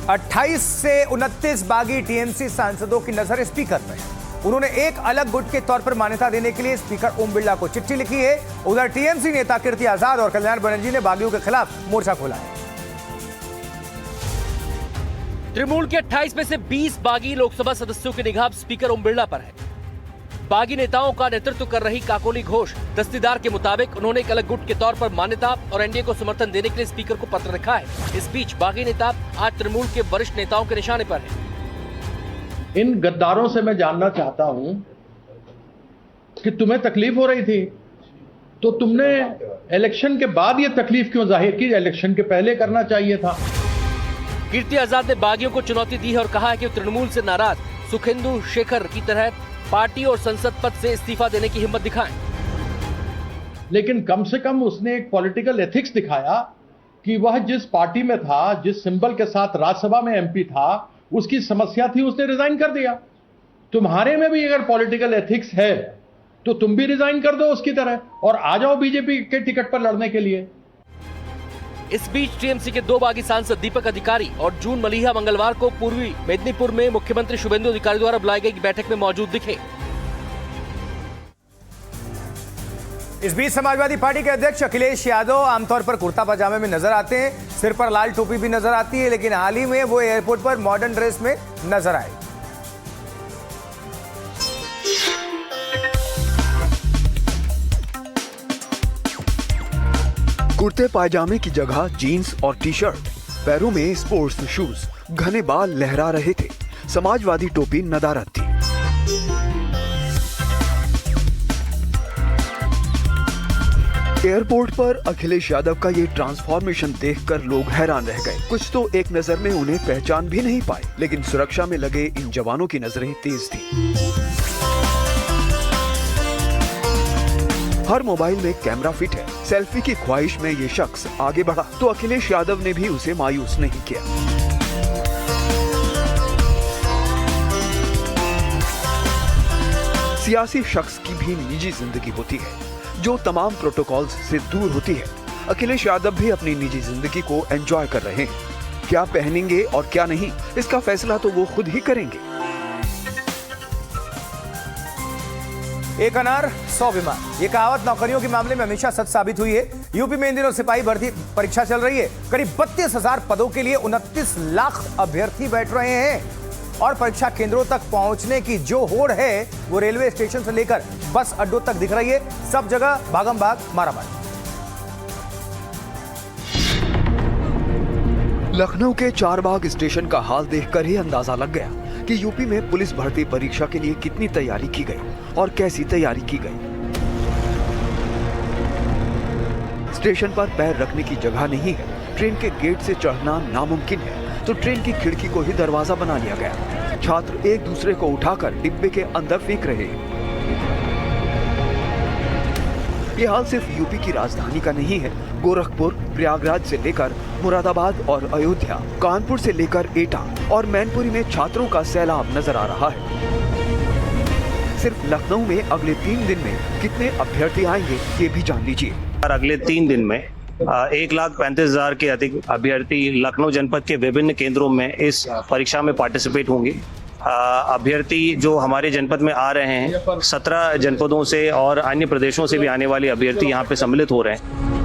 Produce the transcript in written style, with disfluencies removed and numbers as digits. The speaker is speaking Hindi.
28 से 29 बागी टीएमसी सांसदों की नजर स्पीकर पर है। उन्होंने एक अलग गुट के तौर पर मान्यता देने के लिए स्पीकर ओम बिरला को चिट्ठी लिखी है। उधर टीएमसी नेता कीर्ति आजाद और कल्याण बनर्जी ने बागियों के खिलाफ मोर्चा खोला है। तृणमूल के 28 में से 20 बागी लोकसभा सदस्यों की निगाह स्पीकर ओम बिरला पर है। बागी नेताओं का नेतृत्व कर रही काकोली घोष दस्तीदार के मुताबिक उन्होंने एक अलग गुट के तौर पर मान्यता और एनडीए को समर्थन देने के लिए स्पीकर को पत्र लिखा है। इस बीच बागी नेता आज तृणमूल के वरिष्ठ नेताओं के निशाने पर है। इन गद्दारों से मैं जानना चाहता हूं कि तुम्हें तकलीफ हो रही थी तो तुमने इलेक्शन के बाद ये तकलीफ क्यों जाहिर की? इलेक्शन के पहले करना चाहिए था। कीर्ति आजाद ने बागियों को चुनौती दी है और कहा है कि तृणमूल से नाराज सुखेंदु शेखर की तरह पार्टी और संसद पद से इस्तीफा देने की हिम्मत दिखाएं। लेकिन कम से कम उसने एक पॉलिटिकल एथिक्स दिखाया कि वह जिस पार्टी में था, जिस सिंबल के साथ राज्यसभा में एमपी था, उसकी समस्या थी, उसने रिजाइन कर दिया। तुम्हारे में भी अगर पॉलिटिकल एथिक्स है तो तुम भी रिजाइन कर दो उसकी तरह और आ जाओ बीजेपी के टिकट पर लड़ने के लिए। इस बीच टीएमसी के 2 बागी सांसद दीपक अधिकारी और जून मलिहा मंगलवार को पूर्वी मेदिनीपुर में मुख्यमंत्री शुभेंदु अधिकारी द्वारा बुलाई गई बैठक में मौजूद दिखे। इस बीच समाजवादी पार्टी के अध्यक्ष अखिलेश यादव आमतौर पर कुर्ता पजामे में नजर आते हैं, सिर पर लाल टोपी भी नजर आती है, लेकिन हाल ही में वो एयरपोर्ट पर मॉडर्न ड्रेस में नजर आए। कुर्ते पायजामे की जगह जीन्स और टी शर्ट, पैरों में स्पोर्ट्स शूज, घने बाल लहरा रहे थे, समाजवादी टोपी नदारत थी। एयरपोर्ट पर अखिलेश यादव का ये ट्रांसफॉर्मेशन देखकर लोग हैरान रह गए। कुछ तो एक नजर में उन्हें पहचान भी नहीं पाए, लेकिन सुरक्षा में लगे इन जवानों की नजरें तेज थी। हर मोबाइल में कैमरा फिट है। सेल्फी की ख्वाहिश में ये शख्स आगे बढ़ा तो अखिलेश यादव ने भी उसे मायूस नहीं किया। सियासी शख्स की भी निजी जिंदगी होती है जो तमाम प्रोटोकॉल्स से दूर होती है। अखिलेश यादव भी अपनी निजी जिंदगी को एंजॉय कर रहे हैं। क्या पहनेंगे और क्या नहीं, इसका फैसला तो वो खुद ही करेंगे। एक अनार 100 बीमार, ये कहावत नौकरियों के मामले में हमेशा सच साबित हुई है। यूपी में इन दिनों सिपाही भर्ती परीक्षा चल रही है। करीब 32,000 पदों के लिए 29 लाख अभ्यर्थी बैठ रहे हैं और परीक्षा केंद्रों तक पहुंचने की जो होड़ है वो रेलवे स्टेशन से लेकर बस अड्डों तक दिख रही है। सब जगह भागम भाग मारामारी। लखनऊ के चारबाग स्टेशन का हाल देखकर ही अंदाजा लग गया कि यूपी में पुलिस भर्ती परीक्षा के लिए कितनी तैयारी की गई और कैसी तैयारी की गई। स्टेशन पर पैर रखने की जगह नहीं है। ट्रेन के गेट से चढ़ना नामुमकिन है तो ट्रेन की खिड़की को ही दरवाजा बना लिया गया। छात्र एक दूसरे को उठाकर डिब्बे के अंदर फेंक रहे हैं। ये हाल सिर्फ यूपी की राजधानी का नहीं है। गोरखपुर, प्रयागराज से लेकर मुरादाबाद और अयोध्या, कानपुर से लेकर एटा और मैनपुरी में छात्रों का सैलाब नजर आ रहा है। सिर्फ लखनऊ में अगले 3 दिन में कितने अभ्यर्थी आएंगे ये भी जान लीजिए। अगले 3 दिन में 1,35,000 के अधिक अभ्यर्थी लखनऊ जनपद के विभिन्न केंद्रों में इस परीक्षा में पार्टिसिपेट होंगे। अभ्यर्थी जो हमारे जनपद में आ रहे हैं 17 जनपदों से और अन्य प्रदेशों से भी आने वाले अभ्यर्थी यहाँ पे सम्मिलित हो रहे हैं।